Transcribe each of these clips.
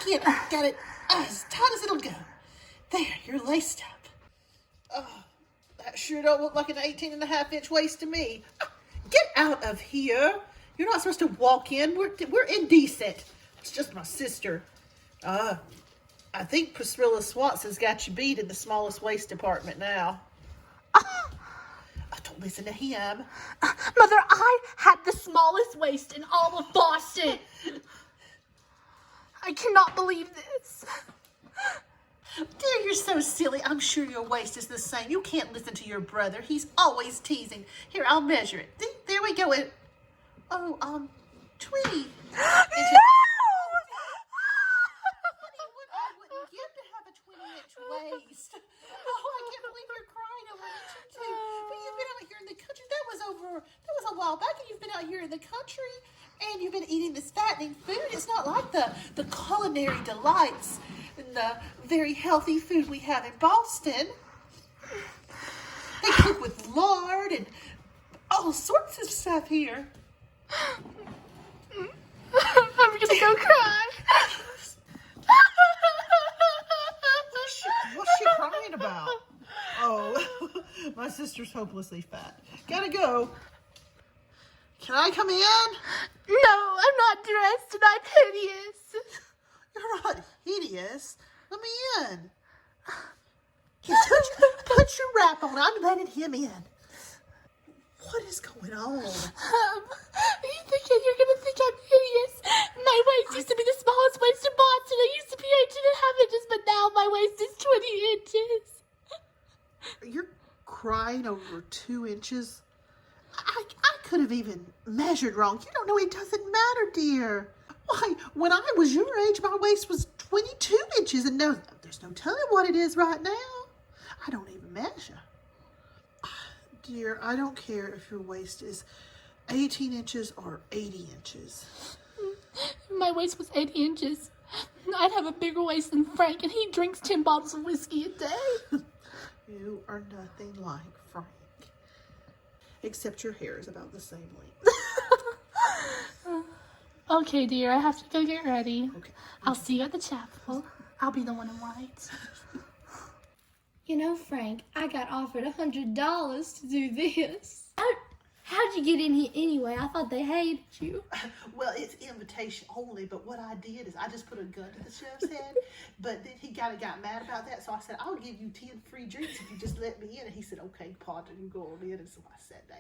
again. I got it as tight as it'll go. There, you're laced up. Oh, that sure don't look like an 18.5-inch waist to me. Get out of here. You're not supposed to walk in. We're indecent. It's just my sister. I think Priscilla Swanson's got you beat in the smallest waist department now. Don't listen to him. Mother, I had the smallest waist in all of Boston. I cannot believe this. Dear, you're so silly. I'm sure your waist is the same. You can't listen to your brother. He's always teasing. Here, I'll measure it. There we go. Tweety. No! I wouldn't give to have a 20-inch waist. Oh, I can't believe you're crying over it, too. But you've been out here in the country. That was a while back, and you've been out here in the country, and you've been eating this fattening food. It's not like the culinary delights and the very healthy food we have in Boston. They cook with lard and all sorts of stuff here. I'm gonna go cry. What's she crying about? Oh, my sister's hopelessly fat. Gotta go. Can I come in? No, I'm not dressed and I'm hideous. You're not hideous. Let me in. Here, put your wrap on. I'm letting him in. What is going on? You thinking you're gonna think I'm hideous? My waist used to be the smallest waist in Boston. I used to be 18.5 inches, but now my waist is 20 inches. You're crying over 2 inches? I could have even measured wrong. You don't know it doesn't matter, dear. Why, when I was your age, my waist was 22 inches, and no, there's no telling what it is right now. I don't even measure. Dear, I don't care if your waist is 18 inches or 80 inches. My waist was 80 inches. I'd have a bigger waist than Frank, and he drinks 10 bottles of whiskey a day. You are nothing like Frank. Except your hair is about the same length. Okay, dear, I have to go get ready. Okay. I'll see you at the chapel. I'll be the one in white. You know, Frank, I got offered $100 to do this. How'd you get in here anyway? I thought they hated you. Well, it's invitation only, but what I did is I just put a gun to the chef's head, but then he got mad about that, so I said, I'll give you 10 free drinks if you just let me in. And he said, okay, Potter, you go on in, and so I sat down.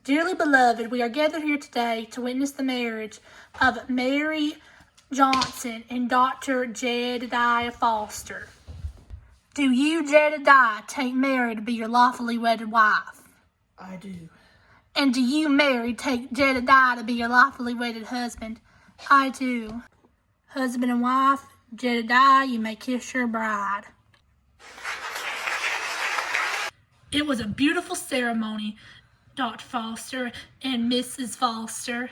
Dearly beloved, we are gathered here today to witness the marriage of Mary Johnson and Doctor Jedediah Foster. Do you, Jedediah, take Mary to be your lawfully wedded wife? I do. And do you, Mary, take Jedediah to be your lawfully wedded husband? I do. Husband and wife, Jedediah, you may kiss your bride. It was a beautiful ceremony, Dr. Foster and Mrs. Foster.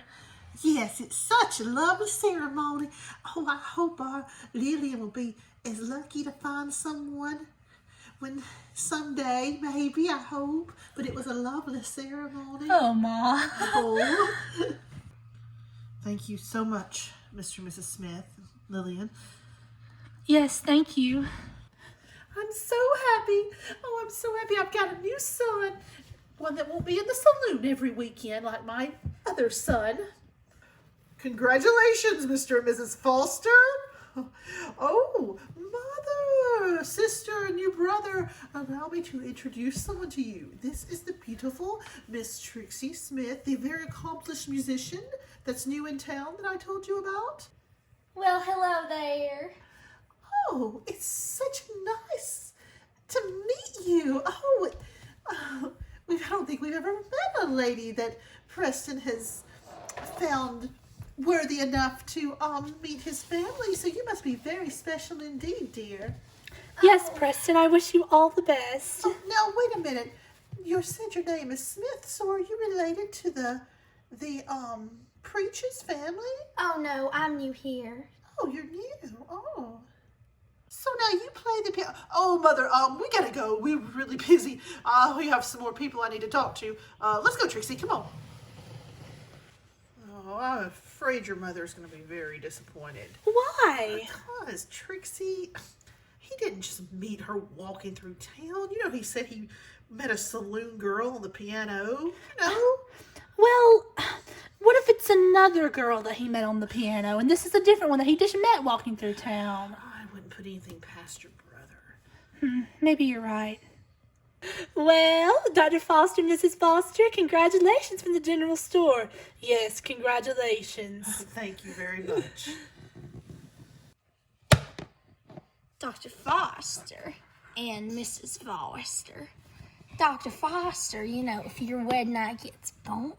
Yes, it's such a lovely ceremony. Oh, I hope our Lillian will be as lucky to find someone when someday, maybe, I hope. But it was a lovely ceremony. Oh, Ma. Oh. Thank you so much, Mr. and Mrs. Smith, Lillian. Yes, thank you. I'm so happy. Oh, I'm so happy. I've got a new son. One that won't be in the saloon every weekend like my other son. Congratulations, Mr. and Mrs. Foster. Oh, mother, sister, and new brother, allow me to introduce someone to you. This is the beautiful Miss Trixie Smith, the very accomplished musician that's new in town that I told you about. Well, hello there. Oh, it's such nice to meet you. Oh, I don't think we've ever met a lady that Preston has found worthy enough to meet his family. So you must be very special indeed, dear. Yes, Preston, I wish you all the best. Oh, now, wait a minute. you said your name is Smith, so are you related to the preacher's family? Oh no, I'm new here. Oh, you're new. Oh. So now you play the piano. Oh, Mother, we gotta go. We're really busy. We have some more people I need to talk to. Let's go, Trixie. Come on. Oh, I'm afraid your mother's gonna be very disappointed. Why? Because Trixie, he didn't just meet her walking through town. You know, he said he met a saloon girl on the piano. You know? Well, what if it's another girl that he met on the piano, and this is a different one that he just met walking through town? I wouldn't put anything past your brother. Maybe you're right. Well, Dr. Foster and Mrs. Foster, congratulations from the general store. Yes, congratulations. Thank you very much. Dr. Foster and Mrs. Foster. Dr. Foster, you know, if your wedding night gets boring,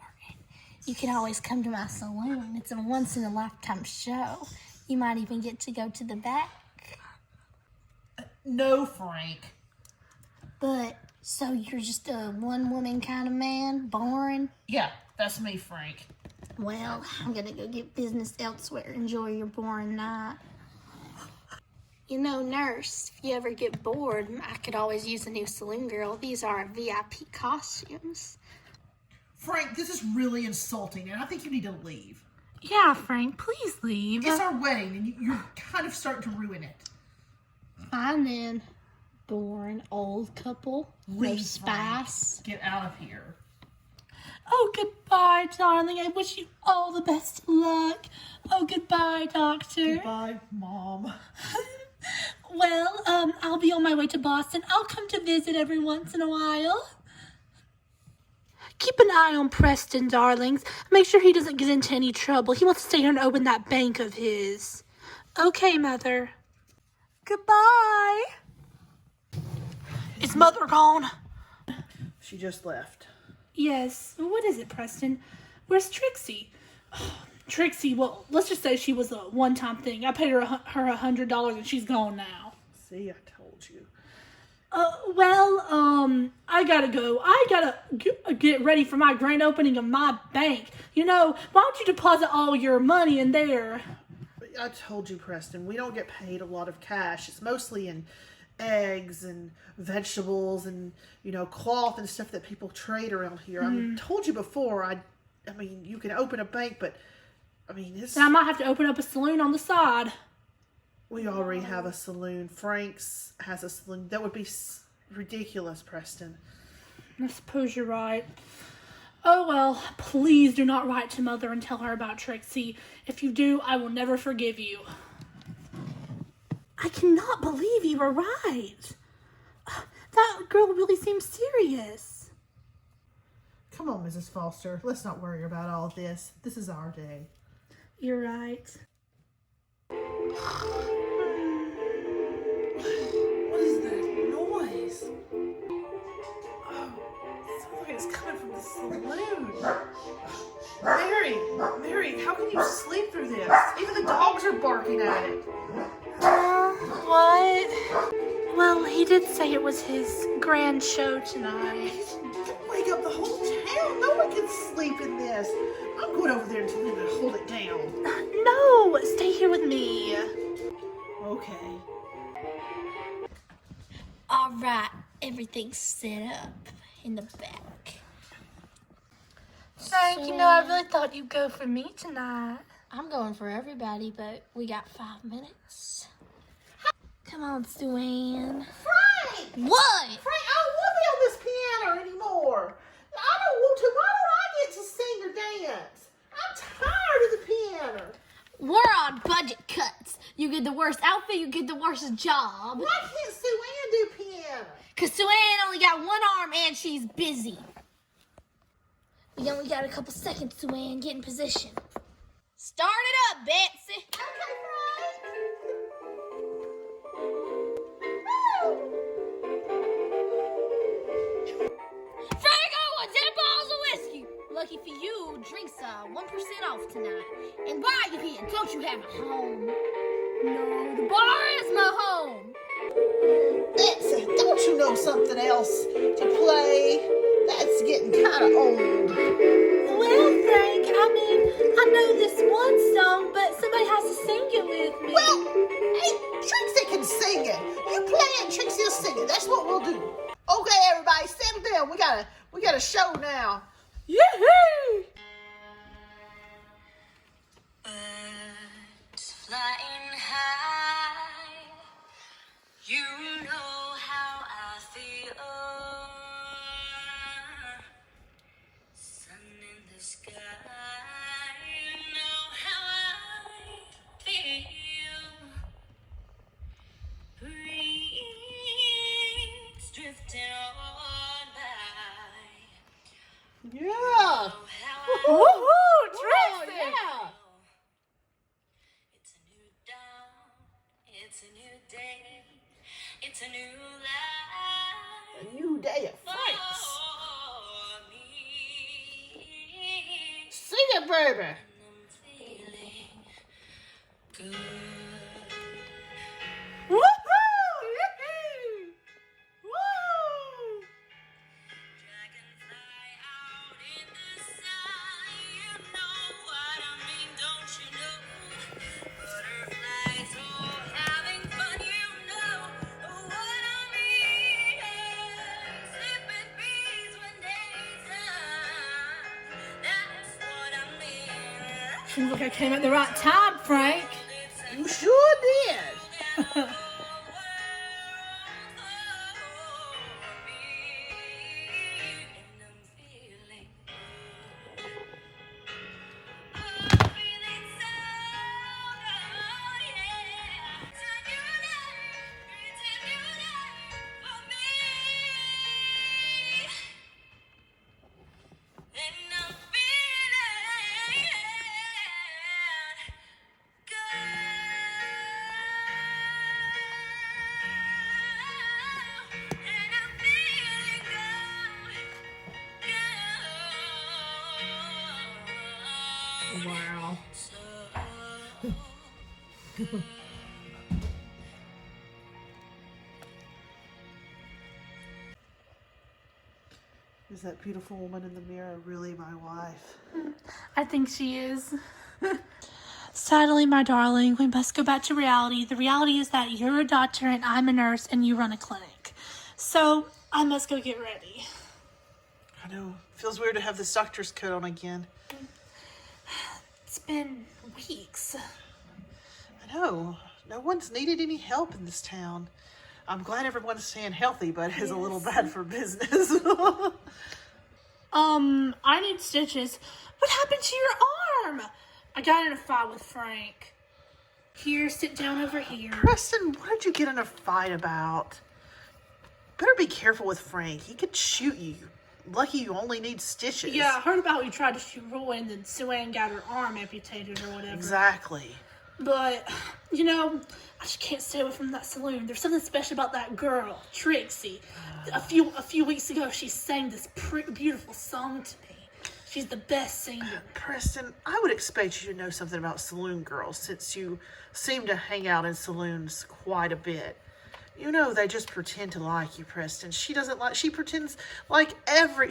you can always come to my saloon. It's a once-in-a-lifetime show. You might even get to go to the back. No, Frank. But, so you're just a one-woman kind of man? Boring? Yeah, that's me, Frank. Well, I'm gonna go get business elsewhere. Enjoy your boring night. You know, nurse, if you ever get bored, I could always use a new saloon girl. These are our VIP costumes. Frank, this is really insulting, and I think you need to leave. Yeah, Frank, please leave. It's our wedding, and you're kind of starting to ruin it. Fine then. Boring old couple. No Leave, spice. Frank. Get out of here. Oh, goodbye, darling. I wish you all the best of luck. Oh, goodbye, doctor. Goodbye, Mom. Well, I'll be on my way to Boston. I'll come to visit every once in a while. Keep an eye on Preston, darlings. Make sure he doesn't get into any trouble. He wants to stay here and open that bank of his. Okay, Mother. Goodbye. Is Mother gone? She just left. Yes. What is it, Preston? Where's Trixie? Trixie, well, let's just say she was a one-time thing. I paid her $100 and she's gone now. See, I told you. I gotta go. I gotta get ready for my grand opening of my bank. You know, why don't you deposit all your money in there? I told you, Preston, we don't get paid a lot of cash. It's mostly in eggs and vegetables and, you know, cloth and stuff that people trade around here. I told you before, I mean, you can open a bank, but, I mean, it's... I might have to open up a saloon on the side. We already have a saloon. Frank's has a saloon. That would be ridiculous, Preston. I suppose you're right. Oh, well, please do not write to Mother and tell her about Trixie. If you do, I will never forgive you. I cannot believe you were right. That girl really seems serious. Come on, Mrs. Foster. Let's not worry about all this. This is our day. You're right. What is that noise? Oh, it sounds like it's coming from the saloon. Mary, how can you sleep through this? Even the dogs are barking at it. What? Well, he did say it was his grand show tonight. Don't wake up the whole town. No one can sleep in this. I'm going over there and telling him to hold it down. No, stay here with me. Okay. All right, everything's set up in the back. Frank, you know, I really thought you'd go for me tonight. I'm going for everybody, but we got 5 minutes. Come on, Sue-Ann. Frank! What? Frank, I don't want to be on this piano anymore. I don't want to. Why don't I get to sing or dance? I'm tired of the piano. We're on budget cuts. You get the worst outfit, you get the worst job. Why can't Sue-Ann do piano? Because Sue-Ann only got one arm and she's busy. We only got a couple seconds, Sue-Ann. Get in position. Start it up, Betsy. Okay, Frank. Franco, 10 bottles of whiskey. Lucky for you, drinks are 1% off tonight. And while you're here, don't you have a home? No, the bar is my home. Betsy, don't you know something else to play? That's getting kind of old. Well, Frank, I mean, I know this one song, but somebody has to sing it with me. Well, hey, Trixie can sing it. You play it, Trixie will sing it. That's what we'll do. Okay, everybody, settle down. We got a show now. Yee-hoo! Birds flying high, you know how I feel. Sun in the sky, you know how I feel. Breeze drifting on by. Yeah. Woohoo, Oh, Trixie! yeah. It's a new dawn, it's a new day, it's a new life A new day of for Franks. me. Sing it, baby. And I'm feeling good. Woohoo! Yee-hoo! Woo! Dragonfly out in the sun, you know what I mean, don't you know? Butterflies all having fun, you know what I mean. Sipping bees when day's done, that's what I mean. Seems like I came at the right time, Frank. You sure did. Wow. Is that beautiful woman in the mirror really my wife? I think she is. Sadly, my darling, we must go back to reality. The reality is that you're a doctor and I'm a nurse and you run a clinic. So, I must go get ready. I know. Feels weird to have this doctor's coat on again. It's been weeks. I know. No one's needed any help in this town. I'm glad everyone's staying healthy, but it's a little bad for business. I need stitches. What happened to your arm? I got in a fight with Frank. Here, sit down over here. Preston, what did you get in a fight about? Better be careful with Frank. He could shoot you. Lucky you only need stitches. Yeah, I heard about how you tried to shoot Roy and then Sue-Ann got her arm amputated or whatever. Exactly. But, you know, I just can't stay away from that saloon. There's something special about that girl, Trixie. A few weeks ago, she sang this beautiful song to me. She's the best singer. Preston, I would expect you to know something about saloon girls since you seem to hang out in saloons quite a bit. You know they just pretend to like you, Preston. She pretends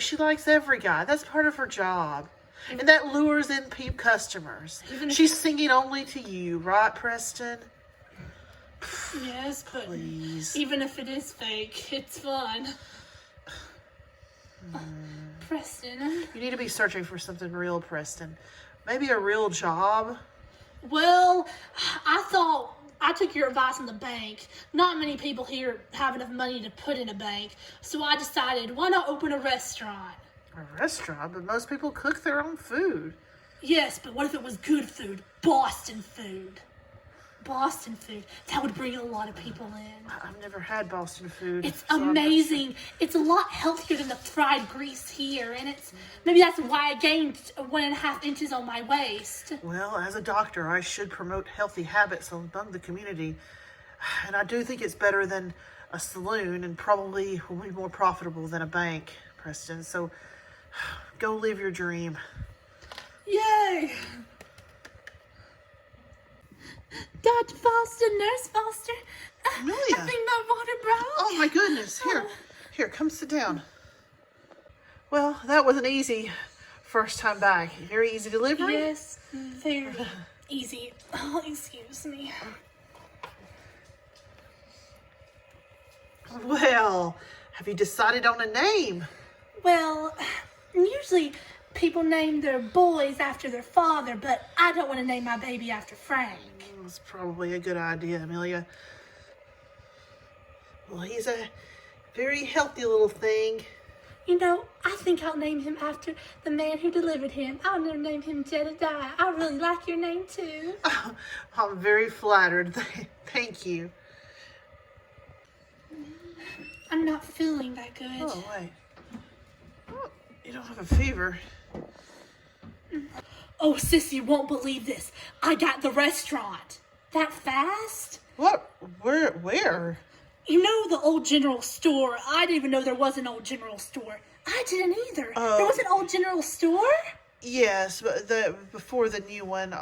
she likes every guy. That's part of her job. And that lures in customers. She's singing only to you, right, Preston? Yes, but Please. even if it is fake, it's fun. Preston. You need to be searching for something real, Preston. Maybe a real job. Well, I took your advice on the bank. Not many people here have enough money to put in a bank. So I decided, why not open a restaurant? A restaurant? But most people cook their own food. Yes, but what if it was good food? Boston food. Boston food. That would bring a lot of people in. I've never had Boston food. It's so I'm not sure. amazing. It's a lot healthier than the fried grease here. And maybe that's why I gained 1.5 inches on my waist. Well, as a doctor, I should promote healthy habits among the community. And I do think it's better than a saloon and probably will be more profitable than a bank, Preston. So go live your dream. Yay! Dr. Foster, Nurse Foster. Amelia. I think my water broke. Oh my goodness. Here, come sit down. Well, that was an easy first time back. Very easy delivery. Yes, very easy. Oh, excuse me. Well, have you decided on a name? Well, usually people name their boys after their father, but I don't want to name my baby after Frank. That's probably a good idea, Amelia. Well, he's a very healthy little thing. You know, I think I'll name him after the man who delivered him. I'll name him Jedediah. I really like your name, too. I'm very flattered. Thank you. I'm not feeling that good. Oh, wait. Oh, you don't have a fever. Oh, Sissy won't believe this. I got the restaurant. That fast? What? Where? You know the old general store? I didn't even know there was an old general store. I didn't either. There was an old general store? Yes, but before the new one.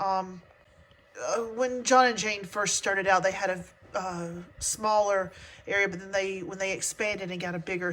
When John and Jane first started out, they had a smaller area, but then when they expanded and got a bigger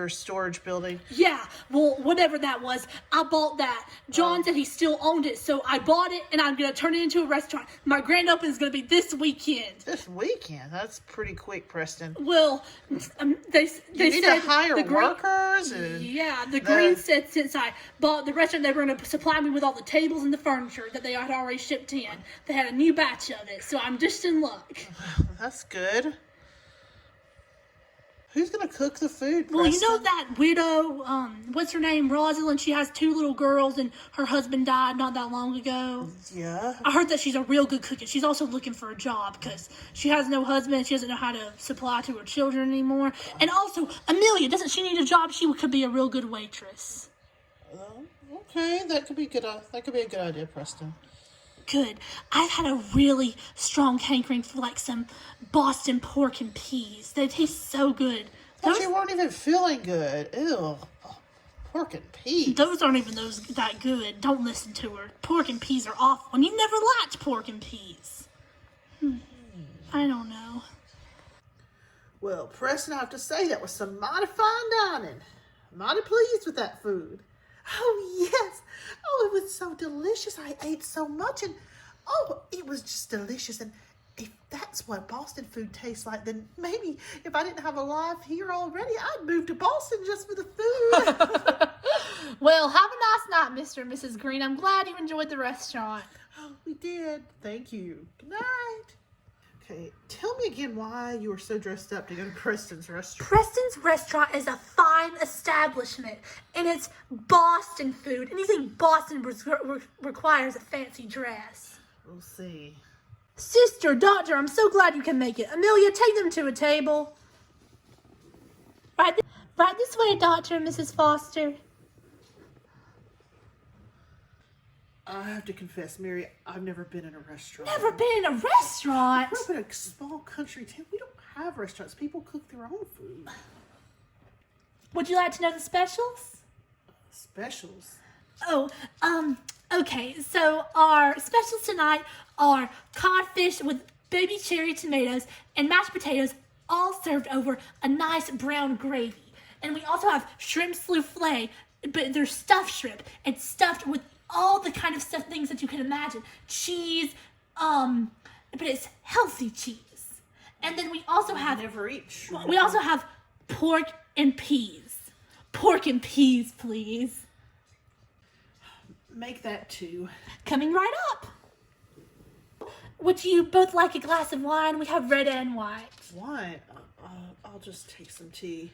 storage building. Yeah, well, whatever that was, I bought that. John said he still owned it, so I bought it, and I'm going to turn it into a restaurant. My grand opening is going to be this weekend. This weekend? That's pretty quick, Preston. Well, they need said to hire the workers. And yeah, the Green said since I bought the restaurant, they were going to supply me with all the tables and the furniture that they had already shipped in. They had a new batch of it, so I'm just in luck. That's good. Who's gonna cook the food, Preston? Well, you know that widow, what's her name, Rosalind? She has 2 little girls, and her husband died not that long ago. Yeah. I heard that she's a real good cook, and she's also looking for a job because she has no husband. She doesn't know how to supply to her children anymore. And also, Amelia, doesn't she need a job? She could be a real good waitress. Okay, that could be good. That could be a good idea, Preston. Good. I've had a really strong hankering for like some Boston pork and peas. They taste so good. But you weren't even feeling good. Ew. Pork and peas. Those aren't even that good. Don't listen to her. Pork and peas are awful. And you never liked pork and peas. I don't know. Well, Preston, I have to say that was some mighty fine dining. Mighty pleased with that food. Oh, yes. Oh, it was so delicious. I ate so much, and it was just delicious. And if that's what Boston food tastes like, then maybe if I didn't have a life here already, I'd move to Boston just for the food. Well, have a nice night, Mr. and Mrs. Green. I'm glad you enjoyed the restaurant. Oh, we did. Thank you. Good night. Okay, tell me again why you were so dressed up to go to Preston's restaurant. Preston's restaurant is a fine establishment, and it's Boston food. Anything Boston requires a fancy dress. We'll see. Sister, doctor, I'm so glad you can make it. Amelia, take them to a table. Right this way, Doctor and Mrs. Foster. I have to confess, Mary, I've never been in a restaurant. Never been in a restaurant? I grew up in a small country town. We don't have restaurants. People cook their own food. Would you like to know the specials? Specials? Oh, okay. So our specials tonight are codfish with baby cherry tomatoes and mashed potatoes, all served over a nice brown gravy. And we also have shrimp souffle, but they're stuffed shrimp. It's stuffed with all the kind of stuffed things that you can imagine. Cheese, but it's healthy cheese. And then we also have... never eat shrimp. We also have pork and peas. Pork and peas, please. Make that 2. Coming right up. Would you both like a glass of wine? We have red and white. Wine? I'll just take some tea.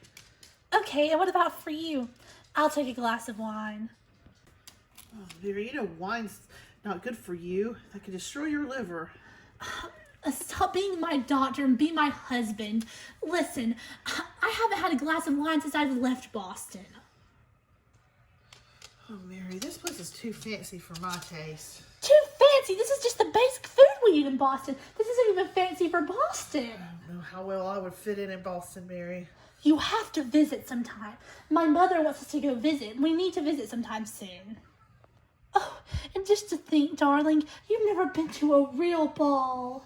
Okay, and what about for you? I'll take a glass of wine. Oh, Mary, you know wine's not good for you. That could destroy your liver. Stop being my doctor and be my husband. Listen, I haven't had a glass of wine since I've left Boston. Oh, Mary, this place is too fancy for my taste. Too fancy? This is just the basic food we eat in Boston. This isn't even fancy for Boston. I don't know how well I would fit in Boston, Mary. You have to visit sometime. My mother wants us to go visit. We need to visit sometime soon. Oh, and just to think, darling, you've never been to a real ball.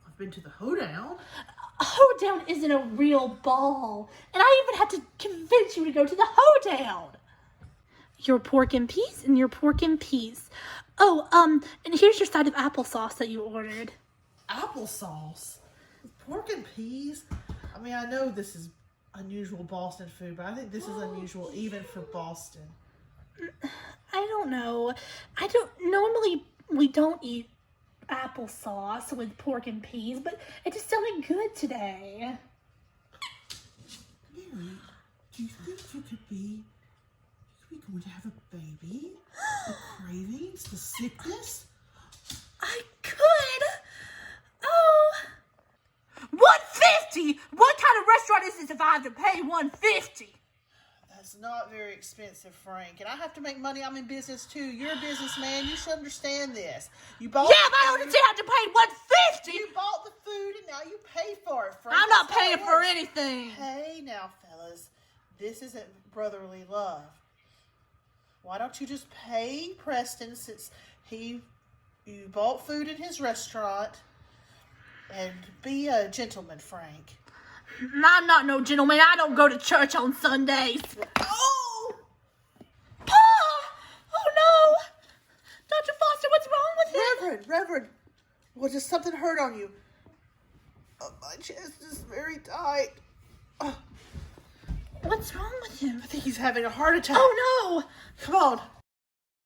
I've been to the hoedown. A hoedown isn't a real ball. And I even had to convince you to go to the hoedown. your pork and peas and your pork and peas. Oh, and here's your side of applesauce that you ordered. Applesauce? Pork and peas? I mean, I know this is unusual Boston food, but I think this is unusual even for Boston. I don't know. Normally we don't eat applesauce with pork and peas, but it just sounded good today. Mary, do you think you could be going to have a baby? The cravings, the sickness? I could. Oh. $150? What kind of restaurant is this if I have to pay $150? That's not very expensive, Frank. And I have to make money. I'm in business too. You're a businessman. You should understand this. You bought Yeah, but I don't understand how to pay $150. You bought the food and now you pay for it, Frank. I'm not That's how paying it for works. anything. Hey now, fellas. This isn't brotherly love. Why don't you just pay Preston since you bought food in his restaurant, and be a gentleman, Frank. I'm not no gentleman. I don't go to church on Sundays. Oh! Pa! Oh no! Dr. Foster, what's wrong with him? Reverend. Well, just something hurt on you. My chest is very tight. What's wrong with him? I think he's having a heart attack. Oh no! Come on.